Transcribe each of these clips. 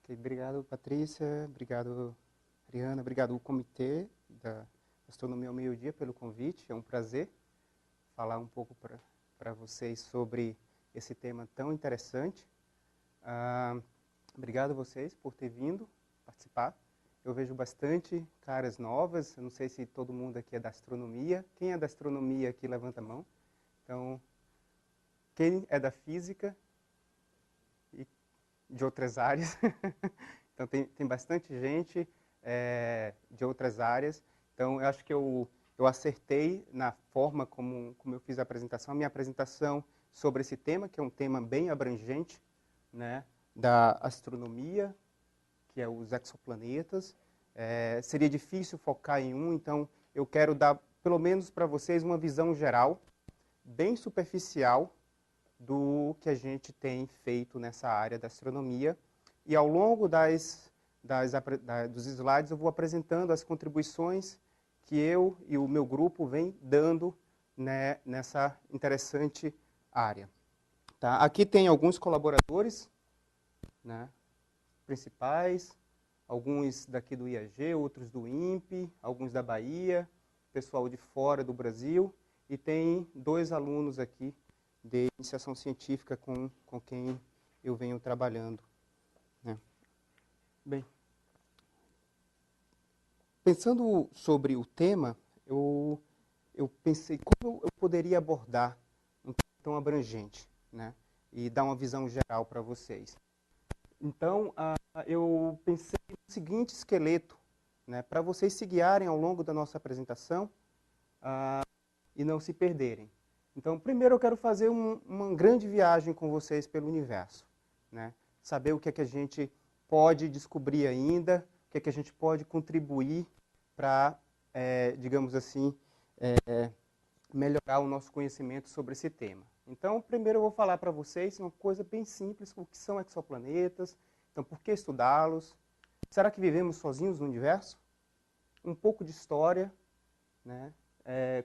Ok, obrigado, Patrícia. Obrigado, Ariana. Obrigado ao Comitê da Astronomia ao Meio-Dia pelo convite. É um prazer falar um pouco para vocês sobre esse tema tão interessante. Ah, obrigado a vocês por ter vindo participar. Eu vejo bastante caras novas. Eu não sei se todo mundo aqui é da astronomia. Quem é da astronomia aqui, levanta a mão. Então, quem é da física e de outras áreas? Então, tem bastante gente de outras áreas. Então, eu acho que eu acertei na forma como eu fiz a apresentação. A minha apresentação sobre esse tema, que é um tema bem abrangente, né, da astronomia, que é os exoplanetas. Seria difícil focar em um, então eu quero dar, pelo menos para vocês, uma visão geral, bem superficial, do que a gente tem feito nessa área da astronomia. E ao longo dos slides eu vou apresentando as contribuições que eu e o meu grupo vem dando, né, nessa interessante área. Tá? Aqui tem alguns colaboradores, né, principais, alguns daqui do IAG, outros do INPE, alguns da Bahia, pessoal de fora do Brasil, e tem 2 alunos aqui de iniciação científica com quem eu venho trabalhando. Né? Bem, pensando sobre o tema, eu pensei como eu poderia abordar um tema tão abrangente, né? E dar uma visão geral para vocês. Então, eu pensei no seguinte esqueleto, né, para vocês se guiarem ao longo da nossa apresentação e não se perderem. Então, primeiro eu quero fazer uma grande viagem com vocês pelo universo, né? Saber o que é que a gente pode descobrir ainda, o que é que a gente pode contribuir para, digamos assim, melhorar o nosso conhecimento sobre esse tema. Então, primeiro eu vou falar para vocês uma coisa bem simples, o que são exoplanetas, então por que estudá-los, será que vivemos sozinhos no universo? Um pouco de história, né?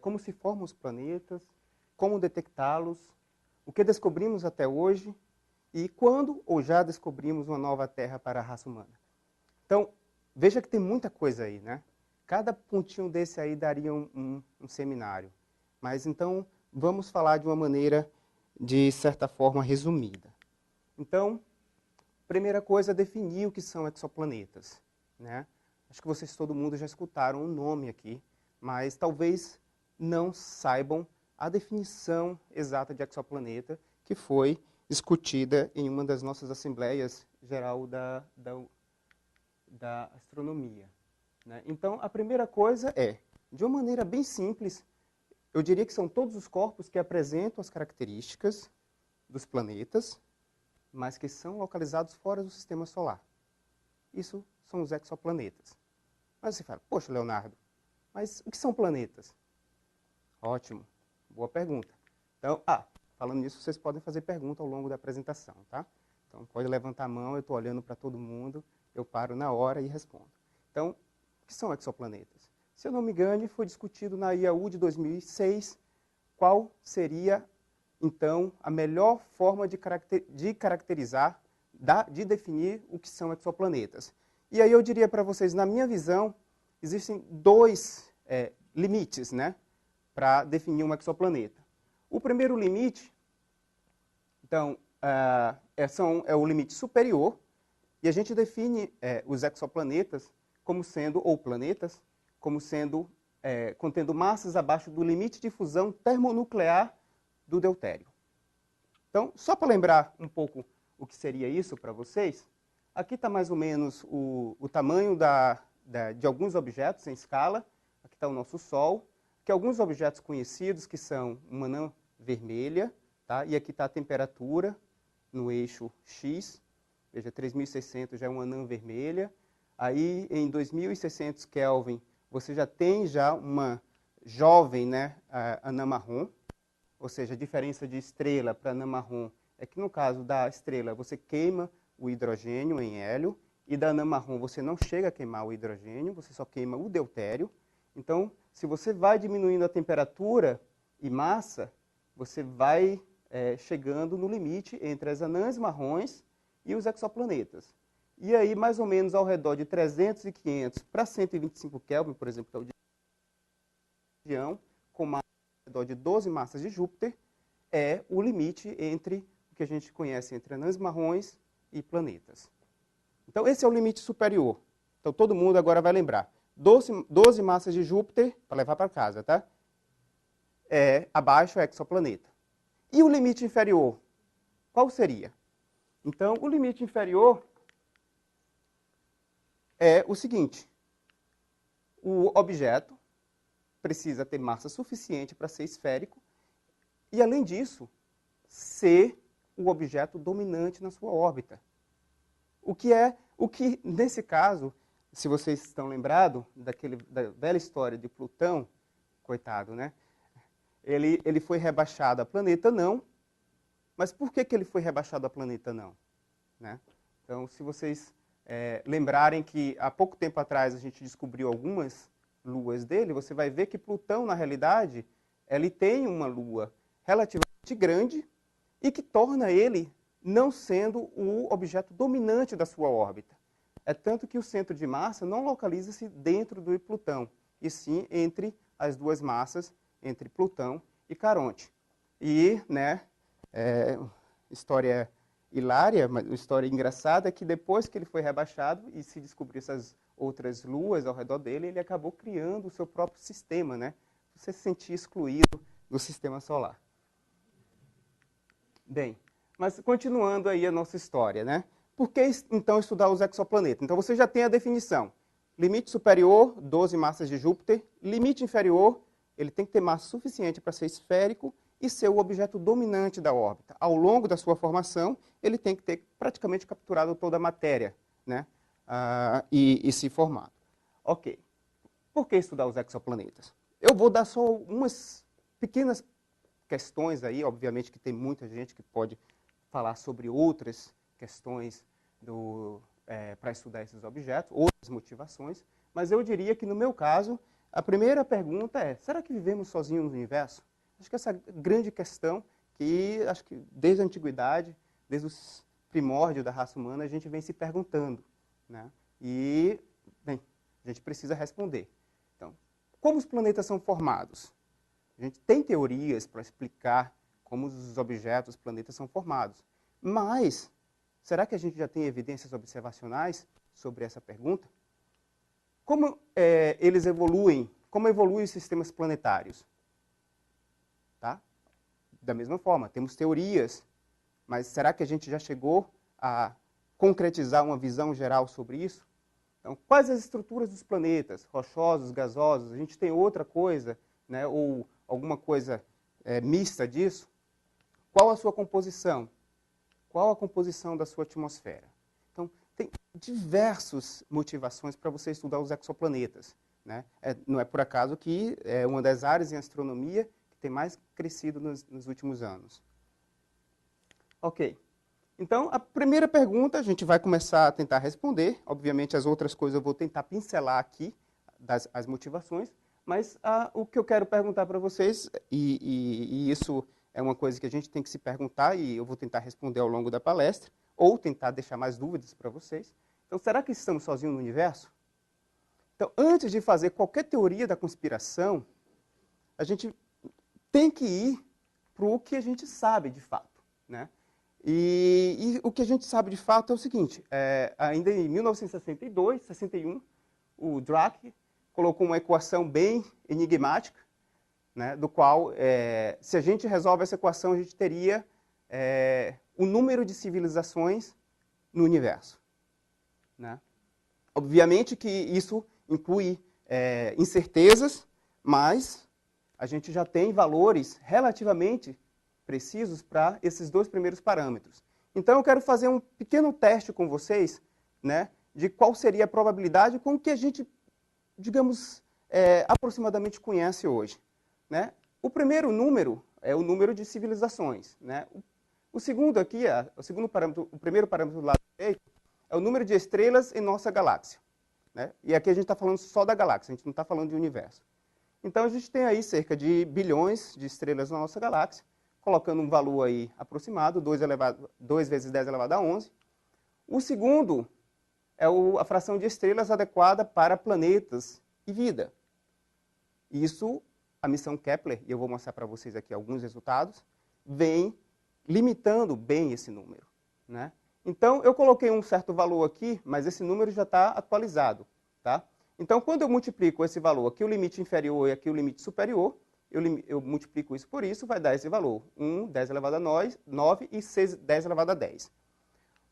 Como se formam os planetas, como detectá-los, o que descobrimos até hoje e quando ou já descobrimos uma nova Terra para a raça humana. Então, veja que tem muita coisa aí, né? Cada pontinho desse aí daria um seminário. Mas então, vamos falar de uma maneira, de certa forma, resumida. Então, primeira coisa, definir o que são exoplanetas, né? Acho que vocês, todo mundo, já escutaram o nome aqui, mas talvez não saibam a definição exata de exoplaneta, que foi discutida em uma das nossas assembleias geral da astronomia. Né? Então, a primeira coisa é, de uma maneira bem simples, eu diria que são todos os corpos que apresentam as características dos planetas, mas que são localizados fora do sistema solar. Isso são os exoplanetas. Mas você fala, poxa, Leonardo, mas o que são planetas? Ótimo, boa pergunta. Então, falando nisso, vocês podem fazer pergunta ao longo da apresentação, tá? Então, pode levantar a mão, eu estou olhando para todo mundo, eu paro na hora e respondo. Então, o que são exoplanetas? Se eu não me engano, foi discutido na IAU de 2006 qual seria, então, a melhor forma de caracterizar, de definir o que são exoplanetas. E aí eu diria para vocês, na minha visão, existem 2 limites, né, para definir um exoplaneta. O primeiro limite, então, é o limite superior, e a gente define os exoplanetas como sendo, ou planetas, como sendo, contendo massas abaixo do limite de fusão termonuclear do deutério. Então, só para lembrar um pouco o que seria isso para vocês, aqui está mais ou menos o tamanho de alguns objetos em escala. Aqui está o nosso Sol, que alguns objetos conhecidos, que são uma anã vermelha, tá? E aqui está a temperatura no eixo X, veja, 3.600 já é uma anã vermelha. Aí, em 2.600 Kelvin, você já tem uma jovem, né, anã marrom, ou seja, a diferença de estrela para anã marrom é que, no caso da estrela, você queima o hidrogênio em hélio, e da anã marrom você não chega a queimar o hidrogênio, você só queima o deutério. Então, se você vai diminuindo a temperatura e massa, você vai chegando no limite entre as anãs marrons e os exoplanetas. E aí, mais ou menos ao redor de 300 e 500 para 125 Kelvin, por exemplo, que é o região, com massa ao redor de 12 massas de Júpiter, é o limite entre o que a gente conhece entre anãs marrons e planetas. Então, esse é o limite superior. Então, todo mundo agora vai lembrar. 12 massas de Júpiter, para levar para casa, tá? Abaixo é exoplaneta. E o limite inferior? Qual seria? Então, o limite inferior é o seguinte. O objeto precisa ter massa suficiente para ser esférico e, além disso, ser o objeto dominante na sua órbita. O que nesse caso, se vocês estão lembrados da velha história de Plutão, coitado, né? Ele foi rebaixado a planeta não, mas por que ele foi rebaixado a planeta não? Né? Então, se vocês lembrarem que há pouco tempo atrás a gente descobriu algumas luas dele, você vai ver que Plutão, na realidade, ele tem uma lua relativamente grande e que torna ele não sendo o objeto dominante da sua órbita. É tanto que o centro de massa não localiza-se dentro do Plutão, e sim entre as duas massas, entre Plutão e Caronte. E, né, história hilária, mas uma história engraçada, é que depois que ele foi rebaixado e se descobriu essas outras luas ao redor dele, ele acabou criando o seu próprio sistema, né? Você se sentia excluído do sistema solar. Bem, mas continuando aí a nossa história, né? Por que, então, estudar os exoplanetas? Então, você já tem a definição. Limite superior, 12 massas de Júpiter. Limite inferior, ele tem que ter massa suficiente para ser esférico e ser o objeto dominante da órbita. Ao longo da sua formação, ele tem que ter praticamente capturado toda a matéria, né? E se formado. Ok. Por que estudar os exoplanetas? Eu vou dar só umas pequenas questões aí, obviamente que tem muita gente que pode falar sobre outras questões para estudar esses objetos, outras motivações, mas eu diria que, no meu caso, a primeira pergunta é: será que vivemos sozinhos no universo? Acho que essa grande questão que, acho que desde a antiguidade, desde os primórdios da raça humana, a gente vem se perguntando, né? E, bem, a gente precisa responder. Então, como os planetas são formados? A gente tem teorias para explicar como os objetos, os planetas são formados. Mas, será que a gente já tem evidências observacionais sobre essa pergunta? Como eles evoluem? Como evoluem os sistemas planetários? Tá? Da mesma forma, temos teorias, mas será que a gente já chegou a concretizar uma visão geral sobre isso? Então, quais as estruturas dos planetas? Rochosos, gasosos? A gente tem outra coisa, né? Ou alguma coisa mista disso? Qual a sua composição? Qual a composição da sua atmosfera? Então, tem diversas motivações para você estudar os exoplanetas, né? Não é por acaso que é uma das áreas em astronomia que tem mais crescido nos últimos anos. Ok. Então, a primeira pergunta a gente vai começar a tentar responder. Obviamente, as outras coisas eu vou tentar pincelar aqui, as motivações, mas o que eu quero perguntar para vocês, e isso é uma coisa que a gente tem que se perguntar, e eu vou tentar responder ao longo da palestra, ou tentar deixar mais dúvidas para vocês. Então, será que estamos sozinhos no universo? Então, antes de fazer qualquer teoria da conspiração, a gente tem que ir para o que a gente sabe de fato, né? E o que a gente sabe de fato é o seguinte: ainda em 1962, 61, o Dirac colocou uma equação bem enigmática, né, do qual, se a gente resolve essa equação, a gente teria o número de civilizações no universo, né? Obviamente que isso inclui incertezas, mas a gente já tem valores relativamente precisos para esses dois primeiros parâmetros. Então, eu quero fazer um pequeno teste com vocês, né, de qual seria a probabilidade com que a gente, digamos, aproximadamente conhece hoje, né? O primeiro número é o número de civilizações, né? O segundo aqui, o primeiro parâmetro do lado direito, é o número de estrelas em nossa galáxia, né? E aqui a gente está falando só da galáxia, a gente não está falando de universo. Então, a gente tem aí cerca de bilhões de estrelas na nossa galáxia, colocando um valor aí aproximado, 2 vezes 10 elevado a 11. O segundo é a fração de estrelas adequada para planetas e vida. Isso, a missão Kepler, e eu vou mostrar para vocês aqui alguns resultados, vem limitando bem esse número, né? Então, eu coloquei um certo valor aqui, mas esse número já está atualizado, tá? Então, quando eu multiplico esse valor, aqui o limite inferior e aqui o limite superior, eu multiplico isso por isso, vai dar esse valor, 1, 10 elevado a 9 e 6, 10 elevado a 10.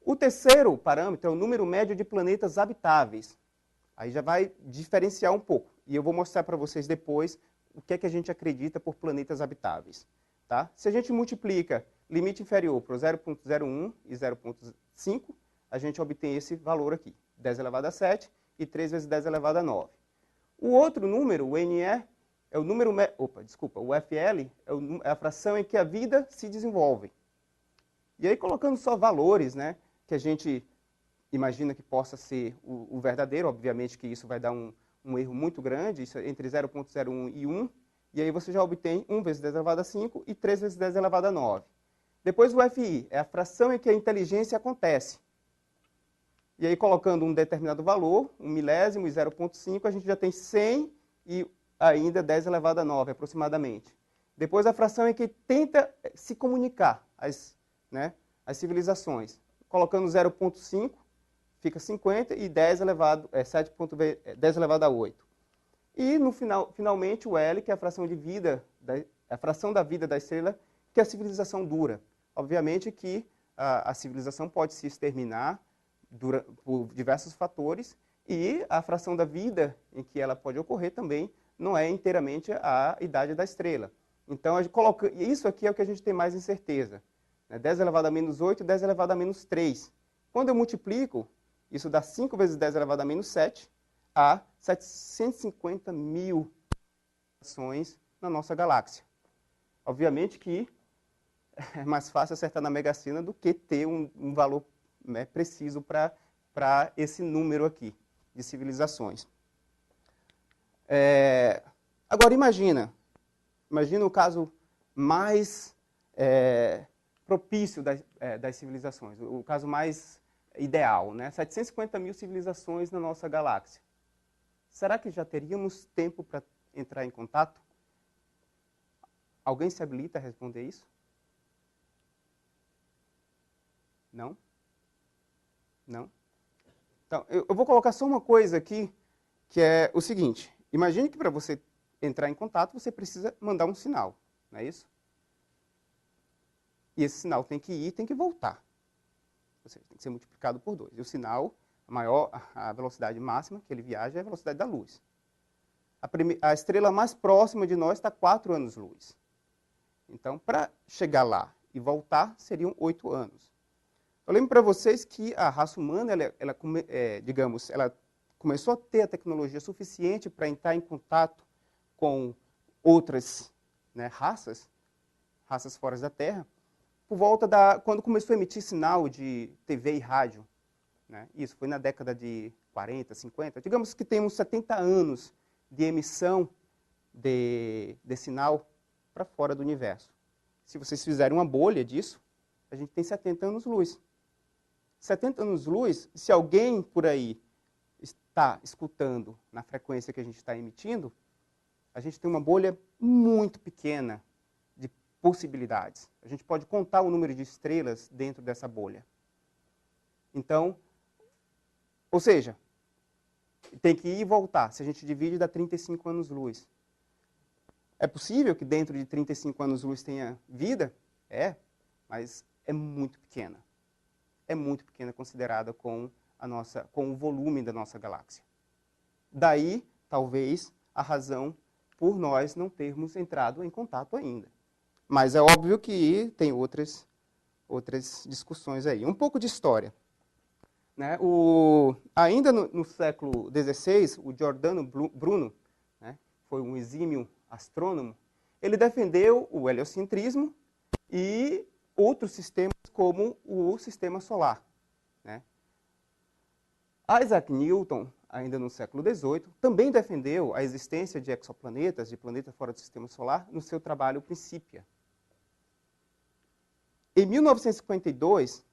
O terceiro parâmetro é o número médio de planetas habitáveis. Aí já vai diferenciar um pouco. E eu vou mostrar para vocês depois o que é que a gente acredita por planetas habitáveis. Tá? Se a gente multiplica limite inferior por 0,01 e 0,5, a gente obtém esse valor aqui, 10 elevado a 7 e 3 vezes 10 elevado a 9. O outro número, o NE, é o número... o FL é a fração em que a vida se desenvolve. E aí, colocando só valores, né, que a gente imagina que possa ser o verdadeiro, obviamente que isso vai dar um erro muito grande, isso é entre 0,01 e 1, e aí você já obtém 1 vezes 10 elevado a 5 e 3 vezes 10 elevado a 9. Depois o FI, é a fração em que a inteligência acontece. E aí, colocando um determinado valor, 1 milésimo e 0,5, a gente já tem 100 e ainda 10 elevado a 9, aproximadamente. Depois a fração em que tenta se comunicar, as civilizações. Colocando 0,5, fica 50 e 10 elevado a 8. E, no finalmente, o L, que é a fração de vida, a fração da vida da estrela, que a civilização dura. Obviamente que a civilização pode se exterminar por diversos fatores, e a fração da vida em que ela pode ocorrer também não é inteiramente a idade da estrela. Então, isso aqui é o que a gente tem mais incerteza. 10 elevado a menos 8 e 10 elevado a menos 3. Quando eu multiplico, isso dá 5 vezes 10 elevado a menos 7 a 750 mil ações na nossa galáxia. Obviamente que é mais fácil acertar na Mega Sena do que ter um valor, né, preciso para esse número aqui de civilizações. Agora, imagina o caso mais propício das civilizações, o caso mais ideal, né? 750 mil civilizações na nossa galáxia. Será que já teríamos tempo para entrar em contato? Alguém se habilita a responder isso? Não? Não? Então, eu vou colocar só uma coisa aqui, que é o seguinte. Imagine que para você entrar em contato, você precisa mandar um sinal, não é isso? E esse sinal tem que ir e tem que voltar. Ou seja, tem que ser multiplicado por 2. E o sinal, a velocidade máxima que ele viaja é a velocidade da luz. A estrela mais próxima de nós está 4 anos-luz. Então, para chegar lá e voltar, seriam 8 anos. Eu lembro para vocês que a raça humana, ela começou a ter a tecnologia suficiente para entrar em contato com outras, né, raças fora da Terra, por volta quando começou a emitir sinal de TV e rádio. Né? Isso foi na década de 40, 50. Digamos que tem uns 70 anos de emissão de sinal para fora do universo. Se vocês fizerem uma bolha disso, a gente tem 70 anos-luz. 70 anos-luz, se alguém por aí está escutando na frequência que a gente está emitindo, a gente tem uma bolha muito pequena de possibilidades. A gente pode contar o número de estrelas dentro dessa bolha. Então, ou seja, tem que ir e voltar. Se a gente divide, dá 35 anos-luz. É possível que dentro de 35 anos-luz tenha vida? É, mas é muito pequena. É muito pequena considerada com o volume da nossa galáxia. Daí, talvez, a razão por nós não termos entrado em contato ainda. Mas é óbvio que tem outras discussões aí. Um pouco de história. Né? Ainda no século XVI, o Giordano Bruno, né, foi um exímio astrônomo, ele defendeu o heliocentrismo e outros sistemas como o sistema solar. Né? Isaac Newton, ainda no século XVIII, também defendeu a existência de exoplanetas, de planetas fora do sistema solar, no seu trabalho Principia. Em 1952,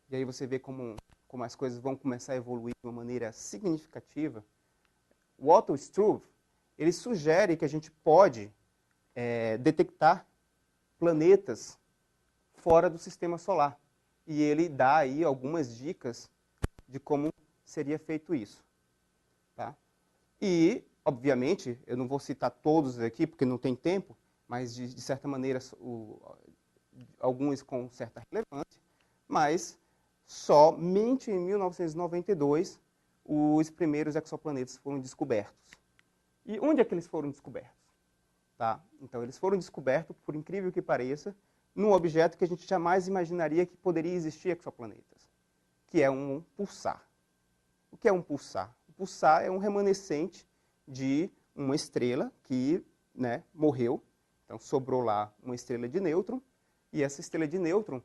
e aí você vê como como as coisas vão começar a evoluir de uma maneira significativa, o Otto Struve, ele sugere que a gente pode detectar planetas fora do sistema solar. E ele dá aí algumas dicas de como seria feito isso. Tá? E, obviamente, eu não vou citar todos aqui, porque não tem tempo, mas, de certa maneira, alguns com certa relevância, mas somente em 1992 os primeiros exoplanetas foram descobertos. E onde é que eles foram descobertos? Tá? Então, eles foram descobertos, por incrível que pareça, num objeto que a gente jamais imaginaria que poderia existir exoplanetas, que é um pulsar. O que é um pulsar? O pulsar é um remanescente de uma estrela que, né, morreu. Então, sobrou lá uma estrela de nêutron, e essa estrela de nêutron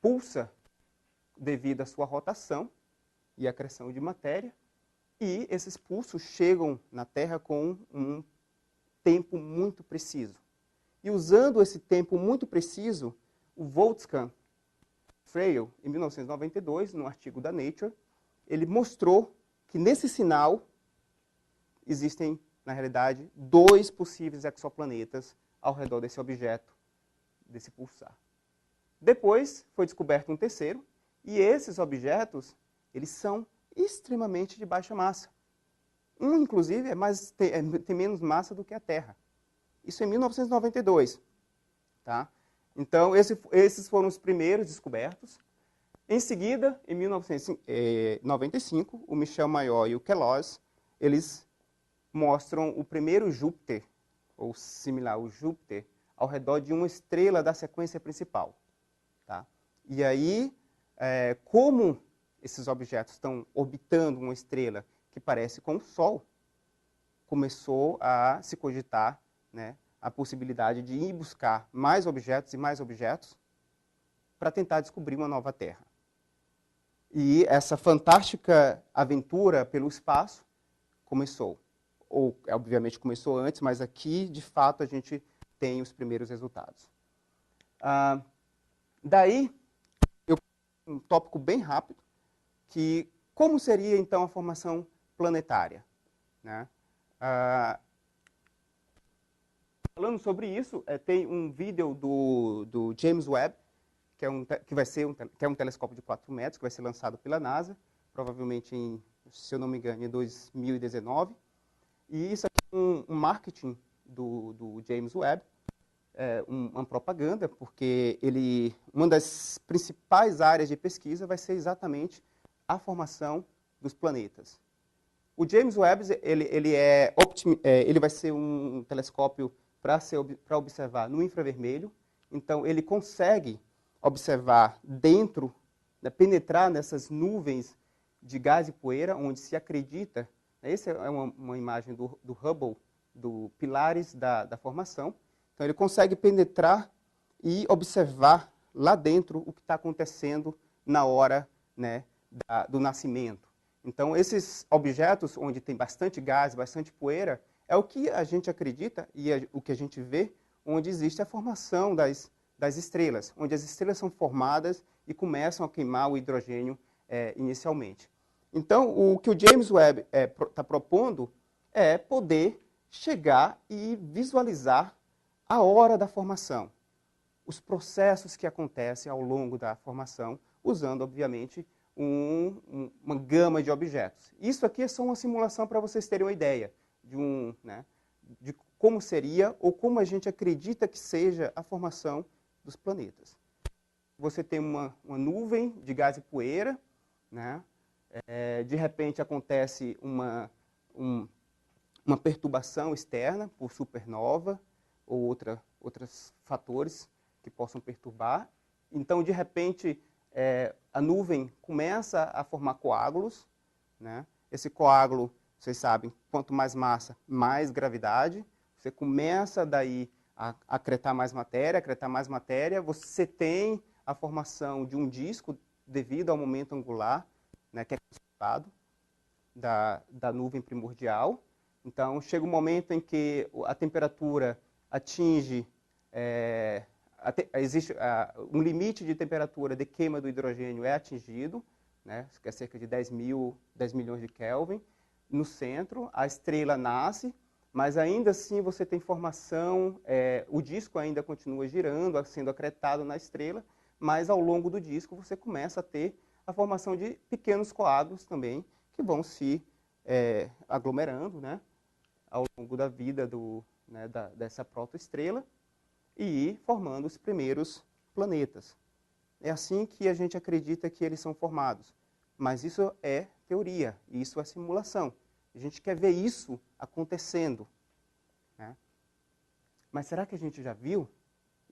pulsa devido à sua rotação e acreção de matéria, e esses pulsos chegam na Terra com um tempo muito preciso. E usando esse tempo muito preciso, o Wolfgang Freil, em 1992, no artigo da Nature, ele mostrou que nesse sinal existem, na realidade, 2 possíveis exoplanetas ao redor desse objeto, desse pulsar. Depois foi descoberto um terceiro, e esses objetos, eles são extremamente de baixa massa. Um, inclusive, tem menos massa do que a Terra. Isso em 1992. Tá? Então, esses foram os primeiros descobertos. Em seguida, em 1995, o Michel Mayor e o Queloz, eles mostram o primeiro Júpiter, ou similar ao Júpiter, ao redor de uma estrela da sequência principal. Tá? E aí, como esses objetos estão orbitando uma estrela que parece com o Sol, começou a se cogitar, né, a possibilidade de ir buscar mais objetos e mais objetos para tentar descobrir uma nova Terra. E essa fantástica aventura pelo espaço começou. Ou, obviamente, começou antes, mas aqui, de fato, a gente tem os primeiros resultados. Daí, um tópico bem rápido, que como seria, então, a formação planetária? Né? Falando sobre isso, tem um vídeo do James Webb, que é um telescópio de 4 metros, que vai ser lançado pela NASA, provavelmente, se eu não me engano, em 2019. E isso aqui é um marketing do James Webb, uma propaganda, porque uma das principais áreas de pesquisa vai ser exatamente a formação dos planetas. O James Webb ele vai ser um telescópio para observar no infravermelho, então ele consegue observar dentro, né, penetrar nessas nuvens de gás e poeira, onde se acredita, essa é uma imagem do Hubble, do pilares da formação. Então, ele consegue penetrar e observar lá dentro o que está acontecendo na hora, né, do nascimento. Então, esses objetos onde tem bastante gás, bastante poeira, é o que a gente acredita e o que a gente vê, onde existe a formação das estrelas, onde as estrelas são formadas e começam a queimar o hidrogênio inicialmente. Então, o que o James Webb está propondo é poder chegar e visualizar a hora da formação, os processos que acontecem ao longo da formação, usando, obviamente, uma gama de objetos. Isso aqui é só uma simulação para vocês terem uma ideia de como seria ou como a gente acredita que seja a formação dos planetas. Você tem uma nuvem de gás e poeira, né? De repente acontece uma perturbação externa por supernova ou outros fatores que possam perturbar. Então, de repente, a nuvem começa a formar coágulos, né? Esse coágulo, vocês sabem, quanto mais massa, mais gravidade. Você começa daí a acretar mais matéria, você tem a formação de um disco devido ao momento angular, né, que é conservado da nuvem primordial. Então, chega um momento em que a temperatura atinge, existe um limite de temperatura de queima do hidrogênio é atingido, né, que é cerca de 10 milhões de Kelvin. No centro, a estrela nasce, mas ainda assim você tem formação, o disco ainda continua girando, sendo acretado na estrela, mas ao longo do disco você começa a ter a formação de pequenos coágulos também, que vão se aglomerando, né, ao longo da vida dessa protoestrela e ir formando os primeiros planetas. É assim que a gente acredita que eles são formados. Mas isso é teoria, isso é simulação. A gente quer ver isso acontecendo, né? Mas será que a gente já viu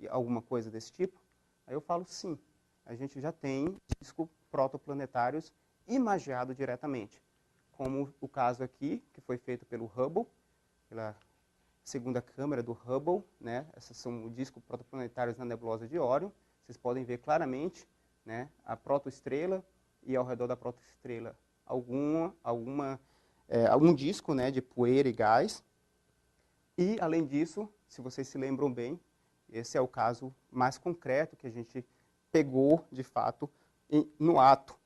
alguma coisa desse tipo? Aí eu falo sim. A gente já tem discos protoplanetários imagiados diretamente. Como o caso aqui, que foi feito pelo Hubble, pela segunda câmera do Hubble, né? Esses são discos protoplanetários na nebulosa de Órion. Vocês podem ver claramente, né, a protoestrela e ao redor da protoestrela algum disco, né, de poeira e gás. E, além disso, se vocês se lembram bem, esse é o caso mais concreto que a gente pegou, de fato, no ato,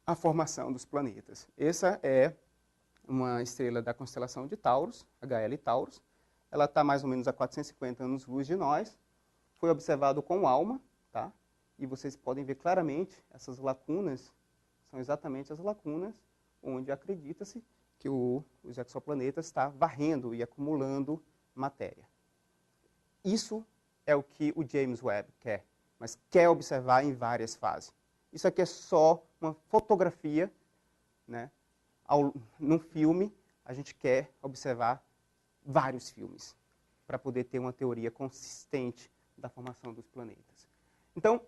a formação dos planetas. Essa é uma estrela da constelação de Taurus, HL Taurus. Ela está mais ou menos a 450 anos-luz de nós. Foi observado com ALMA, tá? E vocês podem ver claramente essas lacunas, são exatamente as lacunas onde acredita-se que os exoplanetas está varrendo e acumulando matéria. Isso é o que o James Webb quer, mas quer observar em várias fases. Isso aqui é só uma fotografia, né? Num filme, a gente quer observar vários filmes para poder ter uma teoria consistente da formação dos planetas. Então,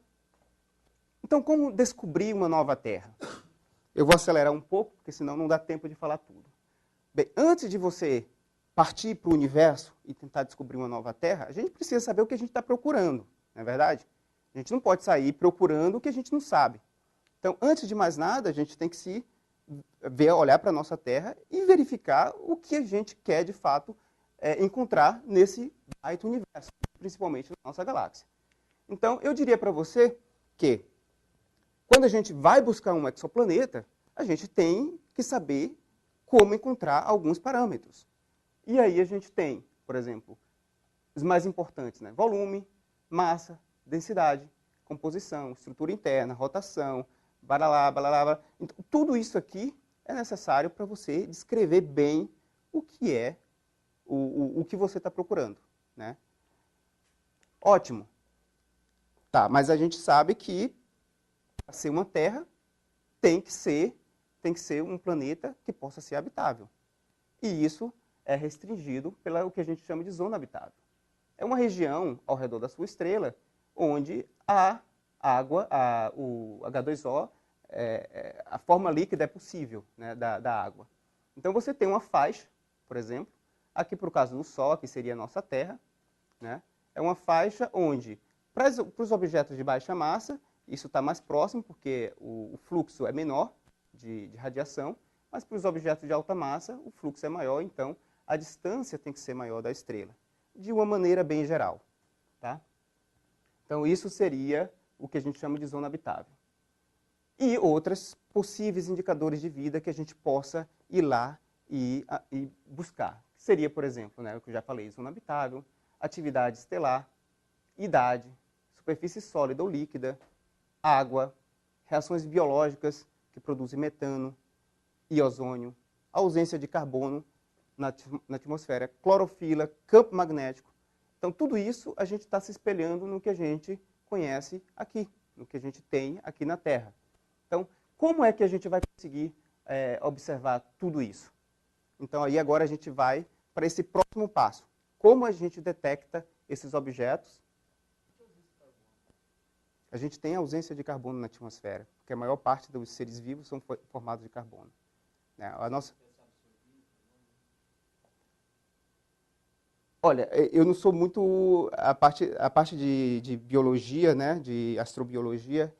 como descobrir uma nova Terra? Eu vou acelerar um pouco, porque senão não dá tempo de falar tudo. Bem, antes de você partir para o universo e tentar descobrir uma nova Terra, a gente precisa saber o que a gente está procurando, não é verdade? A gente não pode sair procurando o que a gente não sabe. Então, antes de mais nada, a gente tem que olhar para a nossa Terra e verificar o que a gente quer, de fato, encontrar nesse baita universo, principalmente na nossa galáxia. Então, eu diria para você que, quando a gente vai buscar um exoplaneta, a gente tem que saber como encontrar alguns parâmetros. E aí a gente tem, por exemplo, os mais importantes, né? Volume, massa, densidade, composição, estrutura interna, rotação, baralá, balalá. Então, tudo isso aqui é necessário para você descrever bem o que é o que você está procurando, né? Ótimo. Tá, mas a gente sabe que para ser uma Terra tem que ser um planeta que possa ser habitável. E isso é restringido pelo que a gente chama de zona habitável. É uma região ao redor da sua estrela onde a água, o H2O, a forma líquida é possível, né, da água. Então você tem uma faixa, por exemplo, aqui para o caso do Sol, que seria a nossa Terra, né, é uma faixa onde, para os objetos de baixa massa, isso está mais próximo, porque o fluxo é menor de radiação, mas para os objetos de alta massa, o fluxo é maior, então a distância tem que ser maior da estrela, de uma maneira bem geral. Tá? Então, isso seria o que a gente chama de zona habitável. E outros possíveis indicadores de vida que a gente possa ir lá e buscar. Seria, por exemplo, né, o que eu já falei, zona habitável, atividade estelar, idade, superfície sólida ou líquida, água, reações biológicas que produzem metano e ozônio, ausência de carbono na atmosfera, clorofila, campo magnético. Então, tudo isso a gente está se espelhando no que a gente conhece aqui, no que a gente tem aqui na Terra. Então, como é que a gente vai conseguir observar tudo isso? Então, aí agora a gente vai para esse próximo passo. Como a gente detecta esses objetos? A gente tem ausência de carbono na atmosfera, porque a maior parte dos seres vivos são formados de carbono. A nossa... Olha, eu não sou muito... A parte de biologia, né, de astrobiologia,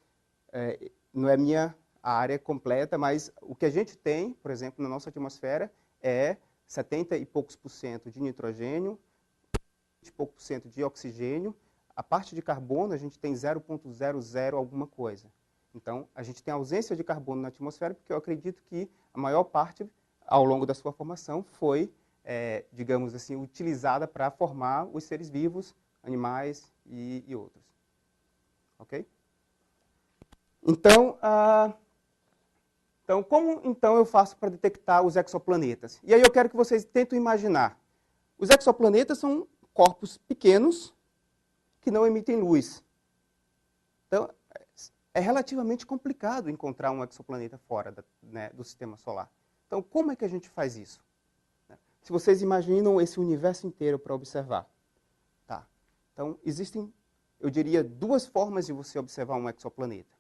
não é minha área completa, mas o que a gente tem, por exemplo, na nossa atmosfera, é 70 e poucos % de nitrogênio, 20 e poucos % de oxigênio. A parte de carbono, a gente tem 0,00 alguma coisa. Então, a gente tem ausência de carbono na atmosfera porque eu acredito que a maior parte, ao longo da sua formação, foi, digamos assim, utilizada para formar os seres vivos, animais e outros. Ok? Então, como então eu faço para detectar os exoplanetas? E aí eu quero que vocês tentem imaginar. Os exoplanetas são corpos pequenos que não emitem luz. Então, é relativamente complicado encontrar um exoplaneta fora do sistema solar. Então, como é que a gente faz isso? Se vocês imaginam esse universo inteiro para observar. Tá. Então, existem, eu diria, duas formas de você observar um exoplaneta.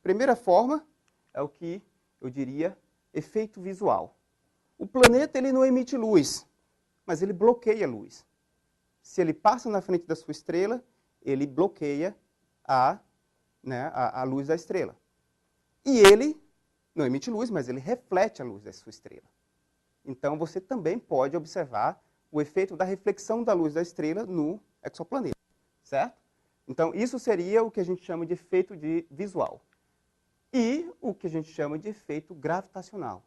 Primeira forma é o que eu diria efeito visual. O planeta ele não emite luz, mas ele bloqueia a luz. Se ele passa na frente da sua estrela, ele bloqueia a luz da estrela. E ele não emite luz, mas ele reflete a luz da sua estrela. Então, você também pode observar o efeito da reflexão da luz da estrela no exoplaneta, certo? Então, isso seria o que a gente chama de efeito visual. E o que a gente chama de efeito gravitacional.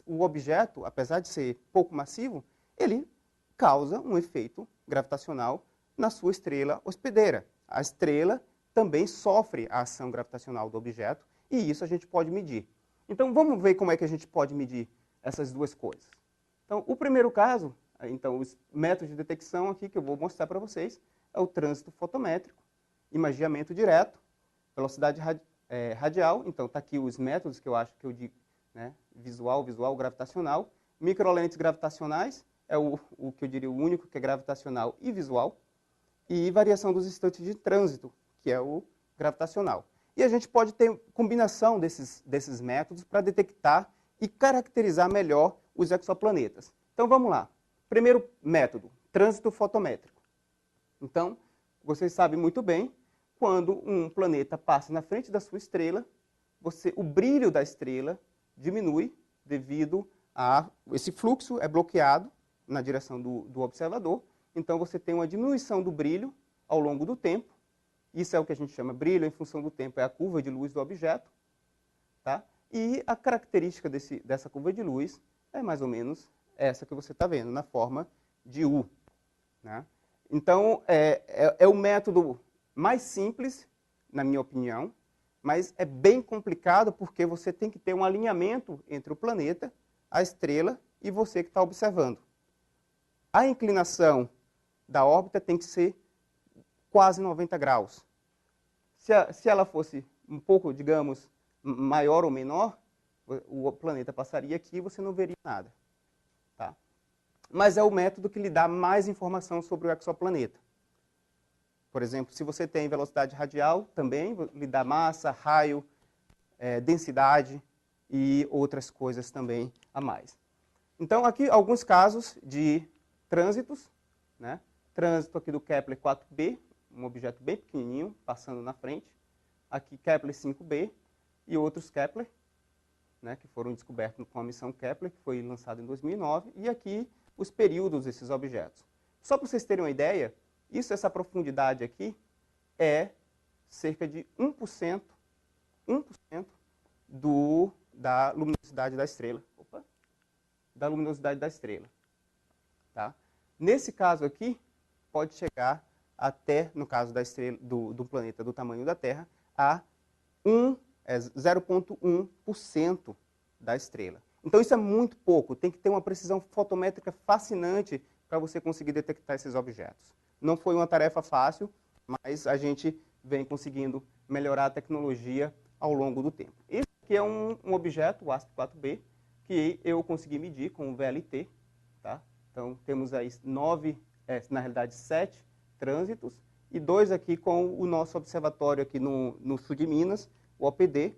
O objeto, apesar de ser pouco massivo, ele causa um efeito gravitacional na sua estrela hospedeira. A estrela também sofre a ação gravitacional do objeto, e isso a gente pode medir. Então, vamos ver como é que a gente pode medir essas duas coisas. Então, o primeiro caso, então, os métodos de detecção aqui que eu vou mostrar para vocês, é o trânsito fotométrico, imageamento direto, velocidade radial. Então, está aqui os métodos que eu acho que eu digo, né? Visual, gravitacional. Microlentes gravitacionais, é o que eu diria o único que é gravitacional e visual. E variação dos instantes de trânsito, que é o gravitacional. E a gente pode ter combinação desses métodos para detectar e caracterizar melhor os exoplanetas. Então, vamos lá. Primeiro método, trânsito fotométrico. Então, vocês sabem muito bem, quando um planeta passa na frente da sua estrela, o brilho da estrela diminui devido a esse fluxo é bloqueado na direção do observador. Então, você tem uma diminuição do brilho ao longo do tempo. Isso é o que a gente chama brilho em função do tempo, é a curva de luz do objeto. Tá? E a característica dessa curva de luz é mais ou menos essa que você está vendo, na forma de U. Né? Então, é o método mais simples, na minha opinião, mas é bem complicado porque você tem que ter um alinhamento entre o planeta, a estrela e você que está observando. A inclinação da órbita tem que ser quase 90 graus. Se ela fosse um pouco, digamos, maior ou menor, o planeta passaria aqui e você não veria nada. Tá? Mas é o método que lhe dá mais informação sobre o exoplaneta. Por exemplo, se você tem velocidade radial, também lhe dá massa, raio, densidade e outras coisas também a mais. Então, aqui alguns casos de trânsitos. Né? Trânsito aqui do Kepler 4b, um objeto bem pequenininho, passando na frente. Aqui Kepler 5b e outros Kepler, né, que foram descobertos com a missão Kepler, que foi lançada em 2009. E aqui os períodos desses objetos. Só para vocês terem uma ideia, essa profundidade aqui é cerca de 1% da luminosidade da estrela. Da luminosidade da estrela. Tá? Nesse caso aqui, pode chegar até, no caso da estrela, do planeta do tamanho da Terra, a 0,1% da estrela. Então, isso é muito pouco. Tem que ter uma precisão fotométrica fascinante para você conseguir detectar esses objetos. Não foi uma tarefa fácil, mas a gente vem conseguindo melhorar a tecnologia ao longo do tempo. Esse aqui é um objeto, o ASP4b, que eu consegui medir com o VLT. Tá? Então, temos aí 7 trânsitos e 2 aqui com o nosso observatório aqui no sul de Minas, o OPD.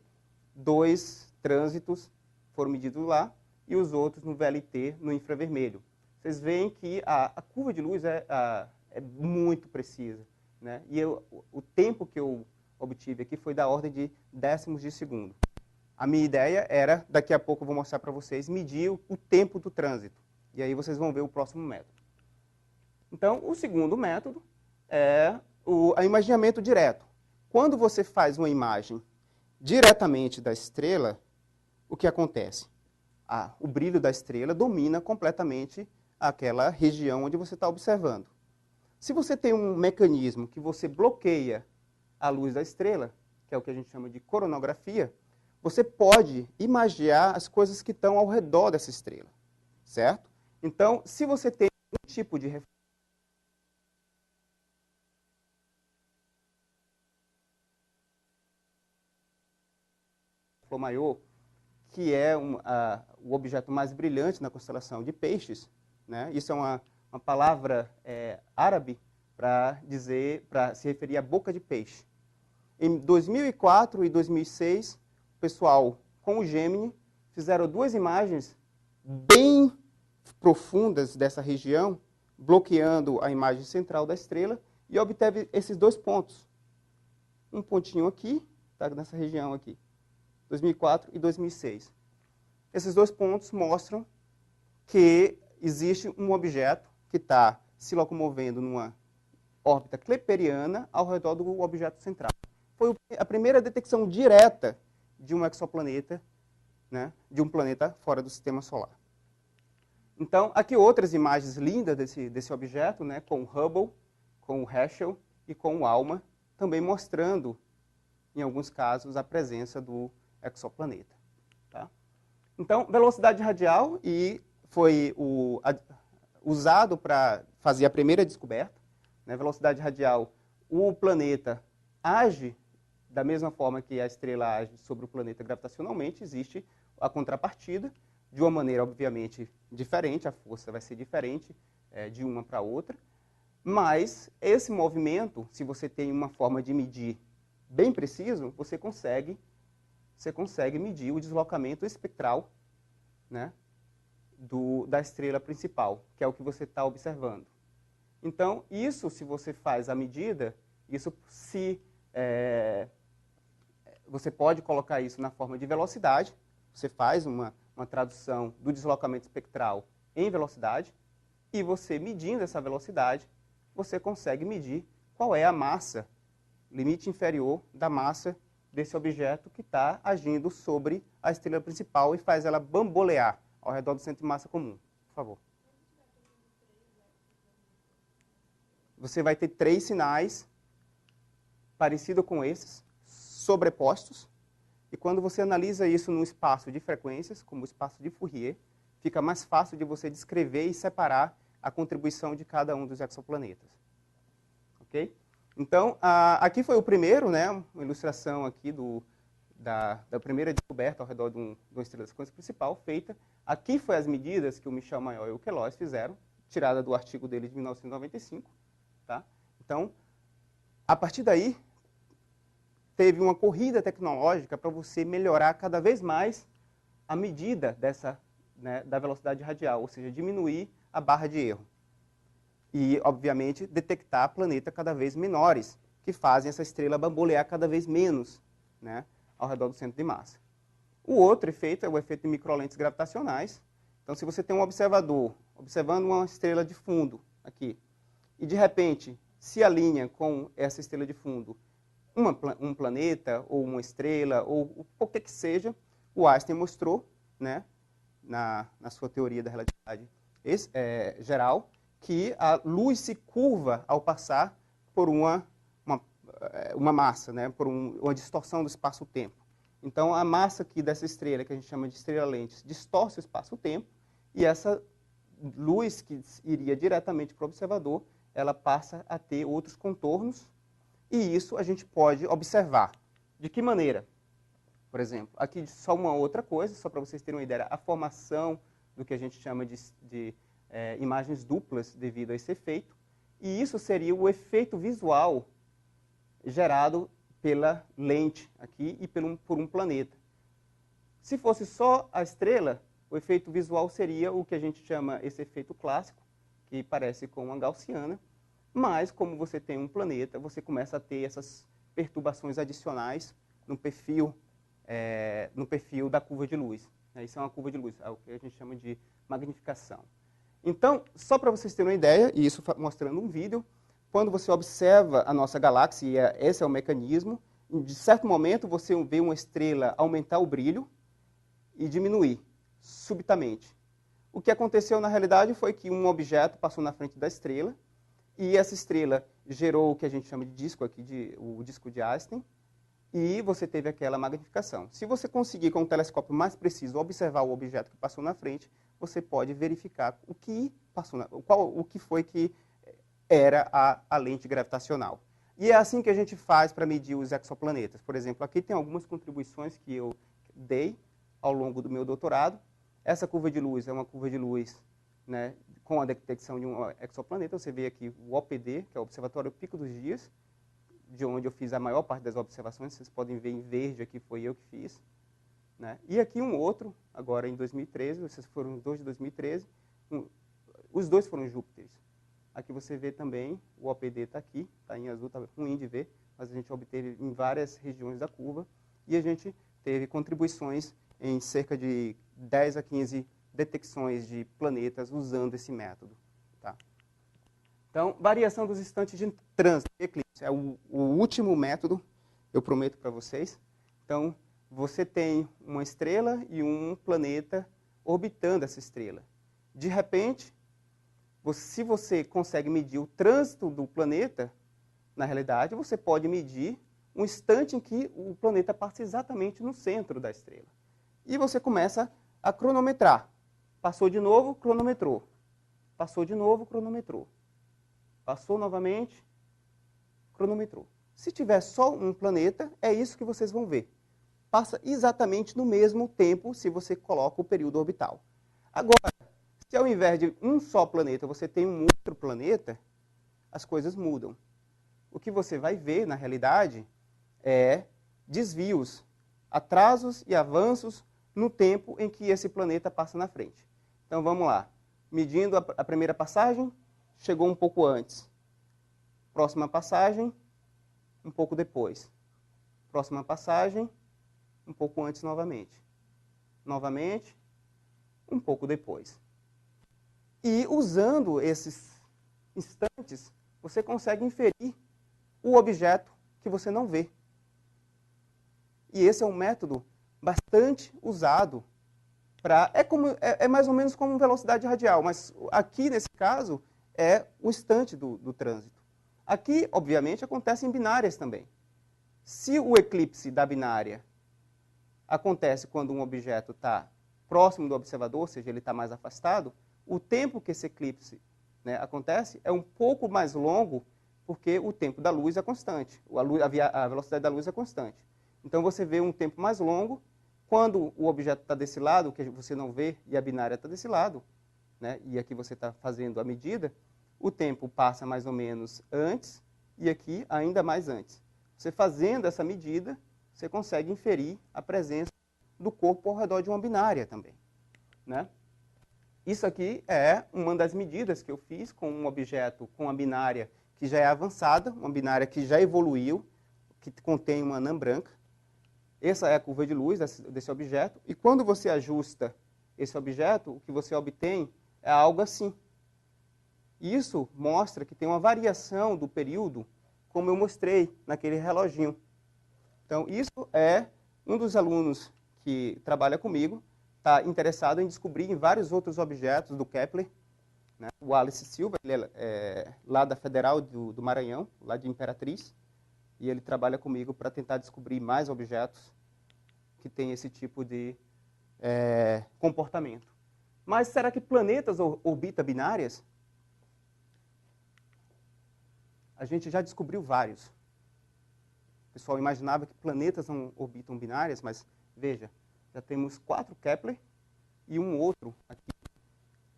2 trânsitos foram medidos lá e os outros no VLT, no infravermelho. Vocês veem que a curva de luz é muito precisa. Né? E o tempo que eu obtive aqui foi da ordem de décimos de segundo. A minha ideia era, daqui a pouco eu vou mostrar para vocês, medir o tempo do trânsito. E aí vocês vão ver o próximo método. Então, o segundo método é o imaginamento direto. Quando você faz uma imagem diretamente da estrela, o que acontece? O brilho da estrela domina completamente aquela região onde você está observando. Se você tem um mecanismo que você bloqueia a luz da estrela, que é o que a gente chama de coronografia, você pode imagiar as coisas que estão ao redor dessa estrela, certo? Então, se você tem um tipo de maior, que é o objeto mais brilhante na constelação de Peixes, né? Isso é uma palavra árabe para se referir à boca de peixe. Em 2004 e 2006, o pessoal com o Gemini fizeram 2 imagens bem profundas dessa região, bloqueando a imagem central da estrela, e obteve esses 2 pontos. Um pontinho aqui, tá, nessa região aqui, 2004 e 2006. Esses 2 pontos mostram que existe um objeto que está se locomovendo numa órbita kepleriana ao redor do objeto central. Foi a primeira detecção direta de um exoplaneta, né, de um planeta fora do sistema solar. Então, aqui outras imagens lindas desse objeto, né, com o Hubble, com o Herschel e com o ALMA, também mostrando, em alguns casos, a presença do exoplaneta. Tá? Então, velocidade radial foi usado para fazer a primeira descoberta. Né? Velocidade radial, o planeta age da mesma forma que a estrela age sobre o planeta gravitacionalmente, existe a contrapartida, de uma maneira, obviamente, diferente, a força vai ser diferente de uma para outra, mas esse movimento, se você tem uma forma de medir bem preciso, você consegue medir o deslocamento espectral, né, da estrela principal, que é o que você está observando. Então, isso, se você faz a medida, você pode colocar isso na forma de velocidade, você faz uma tradução do deslocamento espectral em velocidade, e você medindo essa velocidade, você consegue medir qual é a massa, limite inferior da massa desse objeto que está agindo sobre a estrela principal e faz ela bambolear ao redor do centro de massa comum. Por favor. Você vai ter 3 sinais parecidos com esses, sobrepostos, e quando você analisa isso num espaço de frequências, como o espaço de Fourier, fica mais fácil de você descrever e separar a contribuição de cada um dos exoplanetas. Ok? Então, aqui foi o primeiro, né, uma ilustração aqui da primeira descoberta ao redor de uma estrela da sequência principal, feita. Aqui foi as medidas que o Michel Mayor e o Queloz fizeram, tirada do artigo dele de 1995. Tá? Então, a partir daí, teve uma corrida tecnológica para você melhorar cada vez mais a medida da velocidade radial, ou seja, diminuir a barra de erro. E, obviamente, detectar planetas cada vez menores, que fazem essa estrela bambolear cada vez menos, né, ao redor do centro de massa. O outro efeito é o efeito de microlentes gravitacionais. Então, se você tem um observador observando uma estrela de fundo aqui, e, de repente, se alinha com essa estrela de fundo um planeta, ou uma estrela, ou o que seja, o Einstein mostrou, né, na sua teoria da relatividade geral, que a luz se curva ao passar por uma massa, né, por uma distorção do espaço-tempo. Então, a massa aqui dessa estrela, que a gente chama de estrela-lente, distorce o espaço-tempo, e essa luz que iria diretamente para o observador, ela passa a ter outros contornos, e isso a gente pode observar. De que maneira? Por exemplo, aqui só uma outra coisa, só para vocês terem uma ideia, a formação do que a gente chama de imagens duplas devido a esse efeito, e isso seria o efeito visual gerado pela lente aqui e por um planeta. Se fosse só a estrela, o efeito visual seria o que a gente chama esse efeito clássico, que parece com uma gaussiana, mas como você tem um planeta, você começa a ter essas perturbações adicionais no perfil da curva de luz. Isso é uma curva de luz, é o que a gente chama de magnificação. Então, só para vocês terem uma ideia, e isso mostrando um vídeo, quando você observa a nossa galáxia, e esse é o mecanismo, de certo momento, você vê uma estrela aumentar o brilho e diminuir subitamente. O que aconteceu na realidade foi que um objeto passou na frente da estrela e essa estrela gerou o que a gente chama de disco aqui, o disco de Einstein, e você teve aquela magnificação. Se você conseguir, com um telescópio mais preciso, observar o objeto que passou na frente, você pode verificar o que passou, o que foi que era a lente gravitacional. E é assim que a gente faz para medir os exoplanetas. Por exemplo, aqui tem algumas contribuições que eu dei ao longo do meu doutorado. Essa curva de luz é uma curva de luz, né, com a detecção de um exoplaneta. Você vê aqui o OPD, que é o Observatório Pico dos Dias, de onde eu fiz a maior parte das observações. Vocês podem ver em verde aqui, foi eu que fiz. Né? E aqui um outro, agora em 2013, esses foram os dois de 2013, os dois foram Júpiteres. Aqui você vê também, o OPD está aqui, está em azul, está ruim de ver, mas a gente obteve em várias regiões da curva, e a gente teve contribuições em cerca de 10 a 15 detecções de planetas usando esse método. Tá? Então, variação dos instantes de trânsito, eclipse, é o último método, eu prometo para vocês. Então, você tem uma estrela e um planeta orbitando essa estrela. De repente, se você consegue medir o trânsito do planeta, na realidade, você pode medir um instante em que o planeta passa exatamente no centro da estrela. E você começa a cronometrar. Passou de novo, cronometrou. Passou de novo, cronometrou. Passou novamente, cronometrou. Se tiver só um planeta, é isso que vocês vão ver. Passa exatamente no mesmo tempo se você coloca o período orbital. Agora, se ao invés de um só planeta você tem um outro planeta, as coisas mudam. O que você vai ver, na realidade, é desvios, atrasos e avanços no tempo em que esse planeta passa na frente. Então, vamos lá. Medindo a primeira passagem, chegou um pouco antes. Próxima passagem, um pouco depois. Próxima passagem, um pouco antes novamente. Novamente, um pouco depois. E usando esses instantes, você consegue inferir o objeto que você não vê. E esse é um método bastante usado para... É mais ou menos como velocidade radial, mas aqui, nesse caso, é o instante do trânsito. Aqui, obviamente, acontece em binárias também. Se o eclipse da binária acontece quando um objeto está próximo do observador, ou seja, ele está mais afastado, o tempo que esse eclipse, né, acontece é um pouco mais longo, porque o tempo da luz é constante, a velocidade da luz é constante. Então você vê um tempo mais longo quando o objeto está desse lado, que você não vê, e a binária está desse lado, né, e aqui você está fazendo a medida, o tempo passa mais ou menos antes e aqui ainda mais antes. Você fazendo essa medida, você consegue inferir a presença do corpo ao redor de uma binária também. Né? Isso aqui é uma das medidas que eu fiz com um objeto com uma binária que já é avançada, uma binária que já evoluiu, que contém uma anã branca. Essa é a curva de luz desse objeto. E quando você ajusta esse objeto, o que você obtém é algo assim. Isso mostra que tem uma variação do período, como eu mostrei naquele reloginho. Então, isso é um dos alunos que trabalha comigo, está interessado em descobrir em vários outros objetos do Kepler. Né? O Alice Silva, ele é lá da Federal do Maranhão, lá de Imperatriz, e ele trabalha comigo para tentar descobrir mais objetos que têm esse tipo de comportamento. Mas será que planetas orbitam binárias? A gente já descobriu vários. O pessoal imaginava que planetas não orbitam binárias, mas veja, já temos 4 Kepler e um outro aqui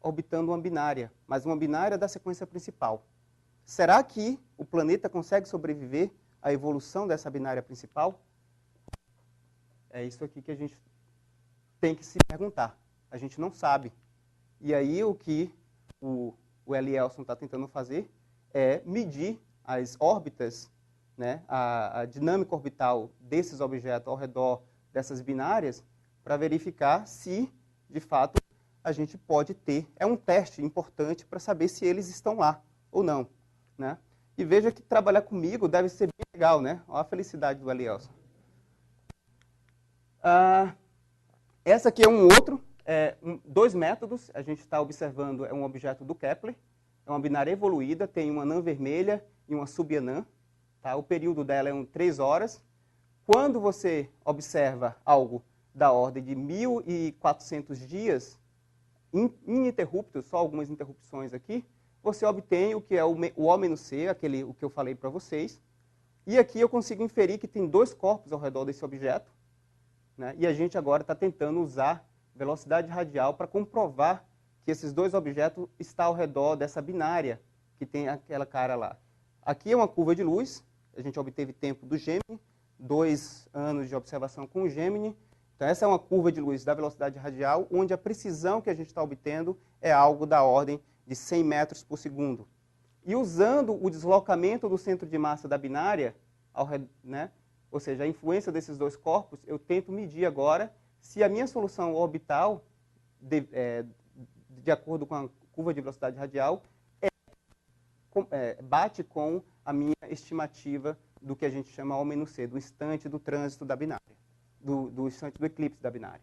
orbitando uma binária, mas uma binária da sequência principal. Será que o planeta consegue sobreviver à evolução dessa binária principal? É isso aqui que a gente tem que se perguntar. A gente não sabe. E aí o que o Elielson está tentando fazer é medir as órbitas, né, a dinâmica orbital desses objetos ao redor dessas binárias para verificar se, de fato, a gente pode ter. É um teste importante para saber se eles estão lá ou não. Né? E veja que trabalhar comigo deve ser bem legal, né? Olha a felicidade do Elielson. Essa aqui é um outro, dois métodos. A gente está observando, é um objeto do Kepler. É uma binária evoluída, tem uma anã vermelha e uma subanã. Tá? O período dela é 3 horas. Quando você observa algo da ordem de 1.400 dias, ininterruptos, só algumas interrupções aqui, você obtém o que é o O-C, o que eu falei para vocês. E aqui eu consigo inferir que tem 2 corpos ao redor desse objeto. Né? E a gente agora está tentando usar velocidade radial para comprovar que esses 2 objetos estão ao redor dessa binária que tem aquela cara lá. Aqui é uma curva de luz, a gente obteve tempo do Gemini, 2 anos de observação com o Gemini. Então essa é uma curva de luz da velocidade radial, onde a precisão que a gente está obtendo é algo da ordem de 100 metros por segundo. E usando o deslocamento do centro de massa da binária, né, ou seja, a influência desses 2 corpos, eu tento medir agora se a minha solução orbital, de acordo com a curva de velocidade radial, bate com a minha estimativa do que a gente chama O-C, do instante do trânsito da binária, do instante do eclipse da binária.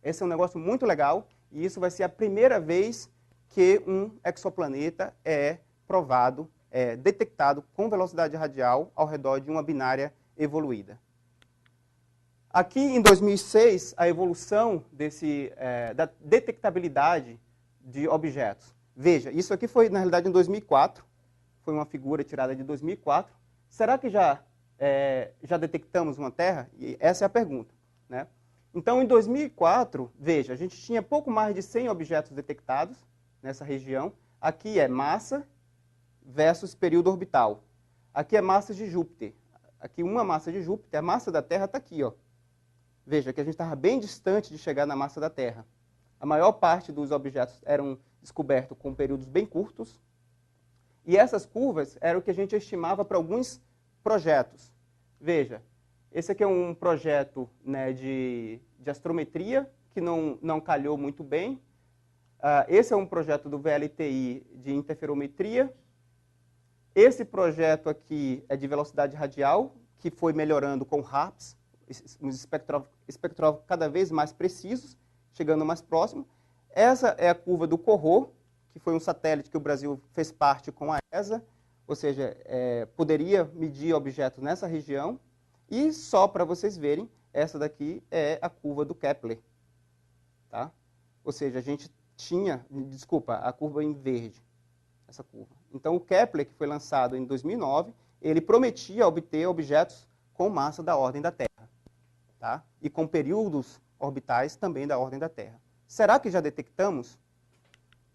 Esse é um negócio muito legal, e isso vai ser a primeira vez que um exoplaneta é provado, detectado com velocidade radial ao redor de uma binária evoluída. Aqui, em 2006, a evolução da detectabilidade de objetos. Veja, isso aqui foi, na realidade, em 2004. Foi uma figura tirada de 2004. Será que já detectamos uma Terra? E essa é a pergunta. Né? Então, em 2004, veja, a gente tinha pouco mais de 100 objetos detectados nessa região. Aqui é massa versus período orbital. Aqui é massa de Júpiter. Aqui uma massa de Júpiter, a massa da Terra está aqui. Ó. Veja que a gente estava bem distante de chegar na massa da Terra. A maior parte dos objetos eram descobertos com períodos bem curtos. E essas curvas eram o que a gente estimava para alguns projetos. Veja, esse aqui é um projeto, né, de astrometria, que não calhou muito bem. Esse é um projeto do VLTI de interferometria. Esse projeto aqui é de velocidade radial, que foi melhorando com HARPS, uns espectrógrafos cada vez mais precisos, chegando mais próximo. Essa é a curva do Corot, que foi um satélite que o Brasil fez parte com a ESA, ou seja, poderia medir objetos nessa região. E só para vocês verem, essa daqui é a curva do Kepler. Tá? Ou seja, a gente tinha, desculpa, a curva em verde, essa curva. Então o Kepler, que foi lançado em 2009, ele prometia obter objetos com massa da ordem da Terra. Tá? E com períodos orbitais também da ordem da Terra. Será que já detectamos?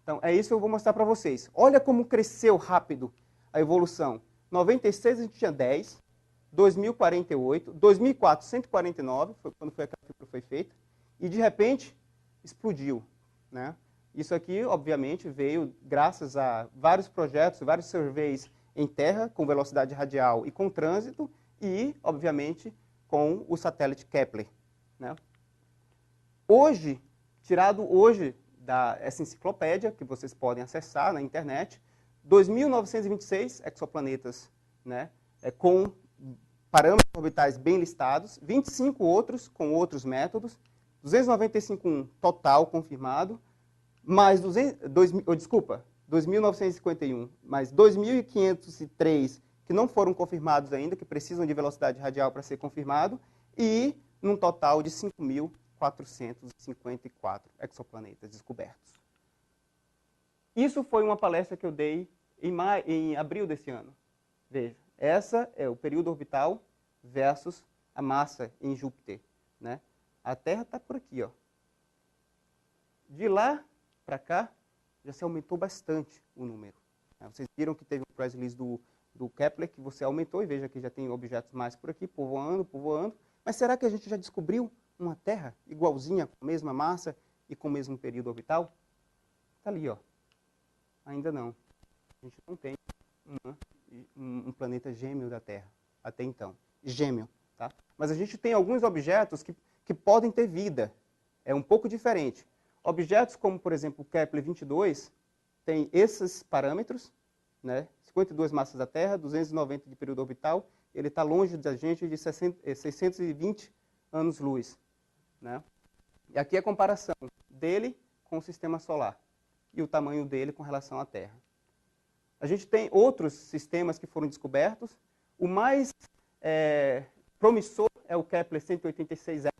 Então, é isso que eu vou mostrar para vocês. Olha como cresceu rápido a evolução. 96 a gente tinha 10, 2048, 2004 149, foi quando foi aquela figura foi feita, e de repente explodiu. Né? Isso aqui, obviamente, veio graças a vários projetos, vários surveys em Terra, com velocidade radial e com trânsito, e, obviamente, com o satélite Kepler. Né? Hoje, tirado hoje essa enciclopédia, que vocês podem acessar na internet, 2.926 exoplanetas, né, com parâmetros orbitais bem listados, 25 outros com outros métodos, 295 total confirmado, mais 2.951, mais 2.503 que não foram confirmados ainda, que precisam de velocidade radial para ser confirmado, e num total de 5.454 exoplanetas descobertos. Isso foi uma palestra que eu dei em abril desse ano. Veja, essa é o período orbital versus a massa em Júpiter. Né? A Terra está por aqui. Ó. De lá para cá, já se aumentou bastante o número. Vocês viram que teve um press release do Kepler, que você aumentou, e veja que já tem objetos mais por aqui, povoando. Mas será que a gente já descobriu uma Terra igualzinha, com a mesma massa e com o mesmo período orbital? Está ali, ó. Ainda não. A gente não tem um planeta gêmeo da Terra, até então. Gêmeo, tá? Mas a gente tem alguns objetos que podem ter vida. É um pouco diferente. Objetos como, por exemplo, o Kepler 22, tem esses parâmetros, né? 52 massas da Terra, 290 de período orbital, ele está longe da gente de 620 anos-luz, né? E aqui é a comparação dele com o Sistema Solar e o tamanho dele com relação à Terra. A gente tem outros sistemas que foram descobertos. O mais promissor é o Kepler 186f,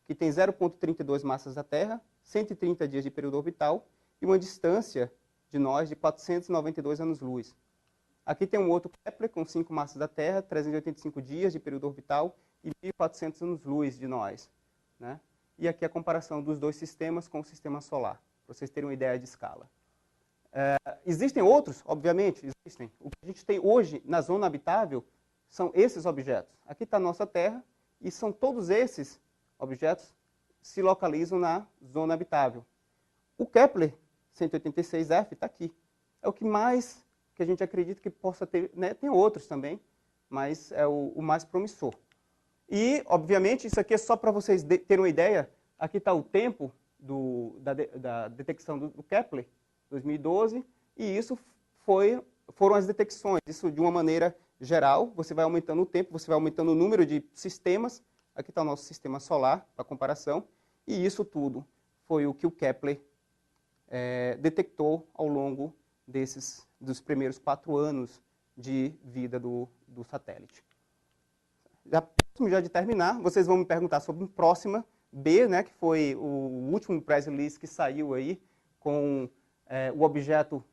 que tem 0,32 massas da Terra, 130 dias de período orbital e uma distância de nós de 492 anos-luz. Aqui tem um outro Kepler com 5 massas da Terra, 385 dias de período orbital e 1.400 anos-luz de nós, né? E aqui a comparação dos dois sistemas com o Sistema Solar, para vocês terem uma ideia de escala. Existem outros? Obviamente, existem. O que a gente tem hoje na zona habitável são esses objetos. Aqui está a nossa Terra e são todos esses objetos se localizam na zona habitável. O Kepler 186f está aqui. É o que mais que a gente acredita que possa ter, né? Tem outros também, mas é o mais promissor. E, obviamente, isso aqui é só para vocês terem uma ideia. Aqui está o tempo da detecção do Kepler, 2012, e isso foram as detecções. Isso de uma maneira geral, você vai aumentando o tempo, você vai aumentando o número de sistemas. Aqui está o nosso sistema solar, para comparação, e isso tudo foi o que o Kepler detectou ao longo dos primeiros 4 anos de vida do satélite. Já de terminar, vocês vão me perguntar sobre o Próxima B, né, que foi o último press release que saiu aí com o objeto,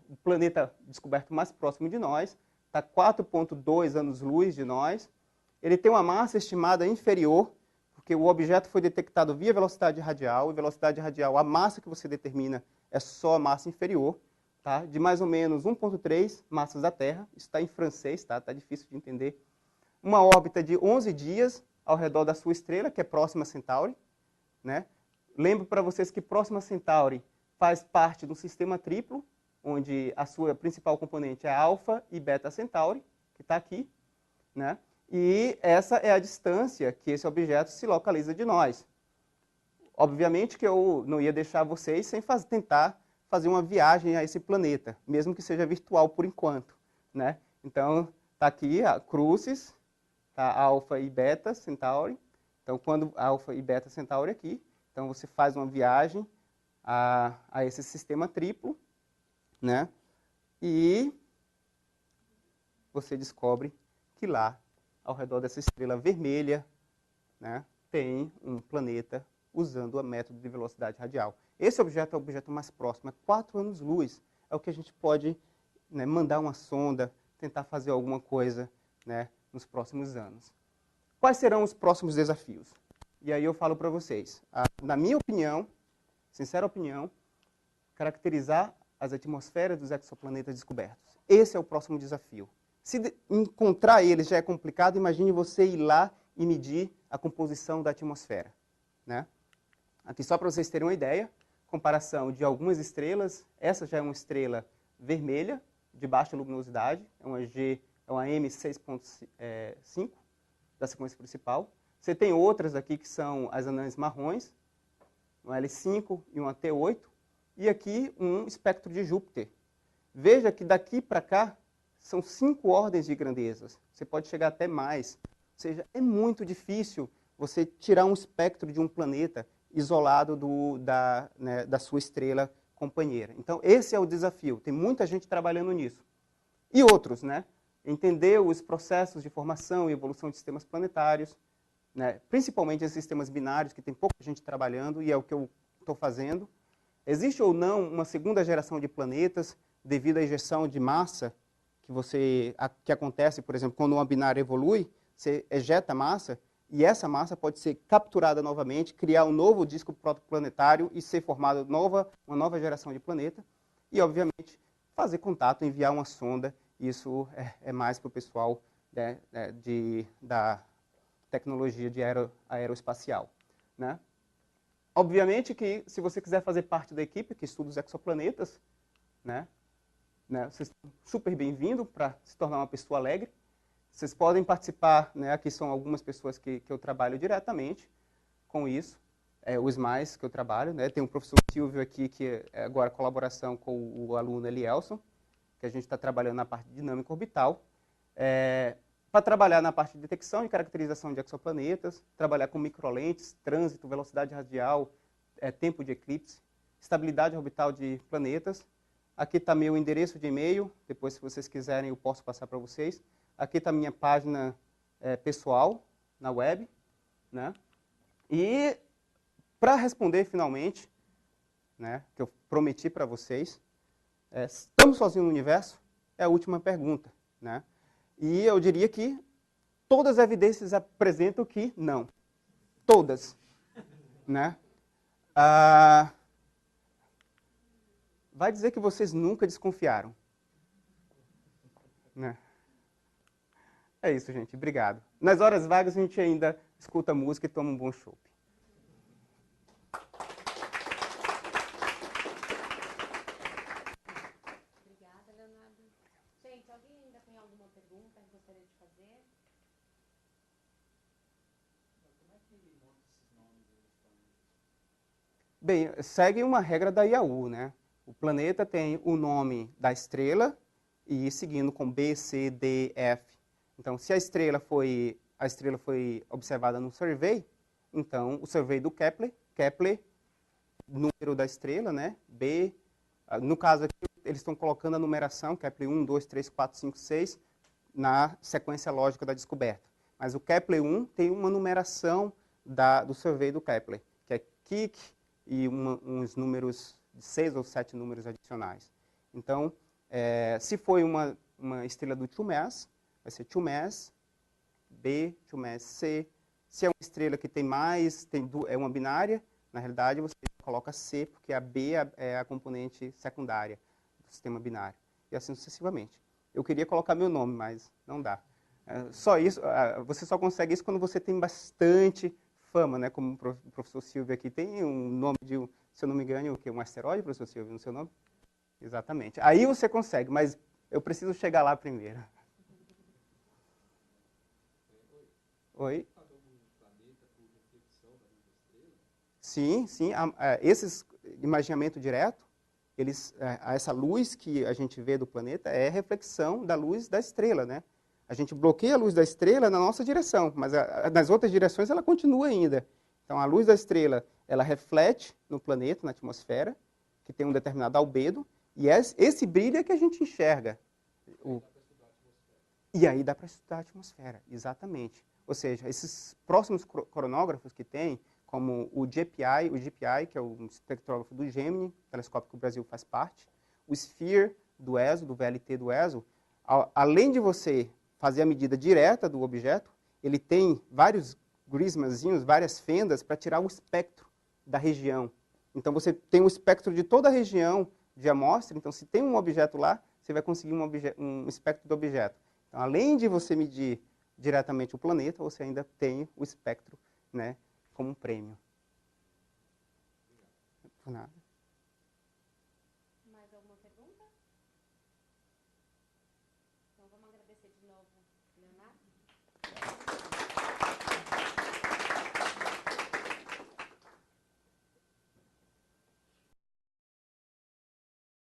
o planeta descoberto mais próximo de nós, está 4,2 anos-luz de nós. Ele tem uma massa estimada inferior, porque o objeto foi detectado via velocidade radial, e velocidade radial, a massa que você determina é só a massa inferior, tá? De mais ou menos 1,3 massas da Terra, isso está em francês, tá? Tá difícil de entender. Uma órbita de 11 dias ao redor da sua estrela, que é Próxima Centauri, né? Lembro para vocês que Próxima Centauri faz parte do sistema triplo, onde a sua principal componente é Alfa e Beta Centauri, que está aqui, né? E essa é a distância que esse objeto se localiza de nós. Obviamente que eu não ia deixar vocês sem tentar fazer uma viagem a esse planeta, mesmo que seja virtual por enquanto, né? Então, está aqui a Crucis, tá, Alfa e Beta Centauri. Então, quando Alfa e Beta Centauri aqui, então você faz uma viagem a esse sistema triplo, né? E você descobre que lá, ao redor dessa estrela vermelha, né, tem um planeta usando o método de velocidade radial. Esse objeto é o objeto mais próximo, é 4 anos-luz. É o que a gente pode, né, mandar uma sonda, tentar fazer alguma coisa, né, nos próximos anos. Quais serão os próximos desafios? E aí eu falo para vocês, na minha opinião, sincera opinião, caracterizar as atmosferas dos exoplanetas descobertos. Esse é o próximo desafio. Se encontrar eles já é complicado, imagine você ir lá e medir a composição da atmosfera, né? Aqui só para vocês terem uma ideia, comparação de algumas estrelas. Essa já é uma estrela vermelha, de baixa luminosidade, é uma M6.5 da sequência principal. Você tem outras aqui que são as anãs marrons, uma L5 e uma T8, e aqui um espectro de Júpiter. Veja que daqui para cá são 5 ordens de grandezas. Você pode chegar até mais. Ou seja, é muito difícil você tirar um espectro de um planeta isolado da sua estrela companheira. Então, esse é o desafio. Tem muita gente trabalhando nisso. E outros, né? Entender os processos de formação e evolução de sistemas planetários, né? Principalmente esses sistemas binários, que tem pouca gente trabalhando, e é o que eu estou fazendo. Existe ou não uma segunda geração de planetas devido à injeção de massa que acontece, por exemplo, quando uma binária evolui, você ejeta massa, e essa massa pode ser capturada novamente, criar um novo disco protoplanetário e ser formada uma nova geração de planeta. E, obviamente, fazer contato, enviar uma sonda. Isso é mais para o pessoal, né, da tecnologia de aeroespacial, né? Obviamente que, se você quiser fazer parte da equipe que estuda os exoplanetas, né, vocês estão super bem-vindos para se tornar uma pessoa alegre. Vocês podem participar, né, aqui são algumas pessoas que eu trabalho diretamente com isso, os mais que eu trabalho, né? Tem o professor Silvio aqui, que é agora colaboração com o aluno Elielson, que a gente está trabalhando na parte de dinâmica orbital, para trabalhar na parte de detecção e caracterização de exoplanetas, trabalhar com microlentes, trânsito, velocidade radial, tempo de eclipse, estabilidade orbital de planetas. Aqui está meu endereço de e-mail, depois se vocês quiserem eu posso passar para vocês. Aqui está minha página pessoal na web, né? E para responder finalmente, né, que eu prometi para vocês, estamos sozinhos no universo? É a última pergunta, né? E eu diria que todas as evidências apresentam que não. Todas, né? Vai dizer que vocês nunca desconfiaram, né? É isso, gente. Obrigado. Nas horas vagas a gente ainda escuta música e toma um bom chopp. Obrigada, Leonardo. Gente, alguém ainda tem alguma pergunta que gostaria de fazer? Como é que monta esses nomes dos planetas? Bem, segue uma regra da IAU, né? O planeta tem o nome da estrela e seguindo com B, C, D, F. Então, se a estrela foi observada no survey, então o survey do Kepler, número da estrela, né? B, no caso aqui eles estão colocando a numeração, Kepler 1, 2, 3, 4, 5, 6, na sequência lógica da descoberta. Mas o Kepler 1 tem uma numeração do survey do Kepler, que é Kik e uns números, 6 ou 7 números adicionais. Então, se foi uma estrela do 2MASS, vai ser 2MASS, B, 2MASS, C. Se é uma estrela que tem mais, é uma binária, na realidade você coloca C, porque a B é a componente secundária do sistema binário. E assim sucessivamente. Eu queria colocar meu nome, mas não dá. Só isso, você só consegue isso quando você tem bastante fama, né? Como o professor Silvio aqui tem um nome de, se eu não me engano, o quê? Um asteroide, professor Silvio, no seu nome? Exatamente. Aí você consegue, mas eu preciso chegar lá primeiro. Oi? Sim, sim. Esses imaginamento direto, essa luz que a gente vê do planeta é reflexão da luz da estrela, né? A gente bloqueia a luz da estrela na nossa direção, mas nas outras direções ela continua ainda. Então, a luz da estrela, ela reflete no planeta, na atmosfera, que tem um determinado albedo, e esse brilho é que a gente enxerga. E aí dá para estudar a atmosfera, exatamente. Ou seja, esses próximos coronógrafos que tem, como o GPI, que é o espectrógrafo do Gemini, telescópio que o Brasil faz parte, o SPHERE do ESO, do VLT do ESO, além de você fazer a medida direta do objeto, ele tem vários grismazinhos, várias fendas para tirar o espectro da região. Então você tem o espectro de toda a região de amostra, então se tem um objeto lá, você vai conseguir um espectro do objeto. Então, além de você medir diretamente o planeta, você ainda tem o espectro, né, como um prêmio. Obrigado.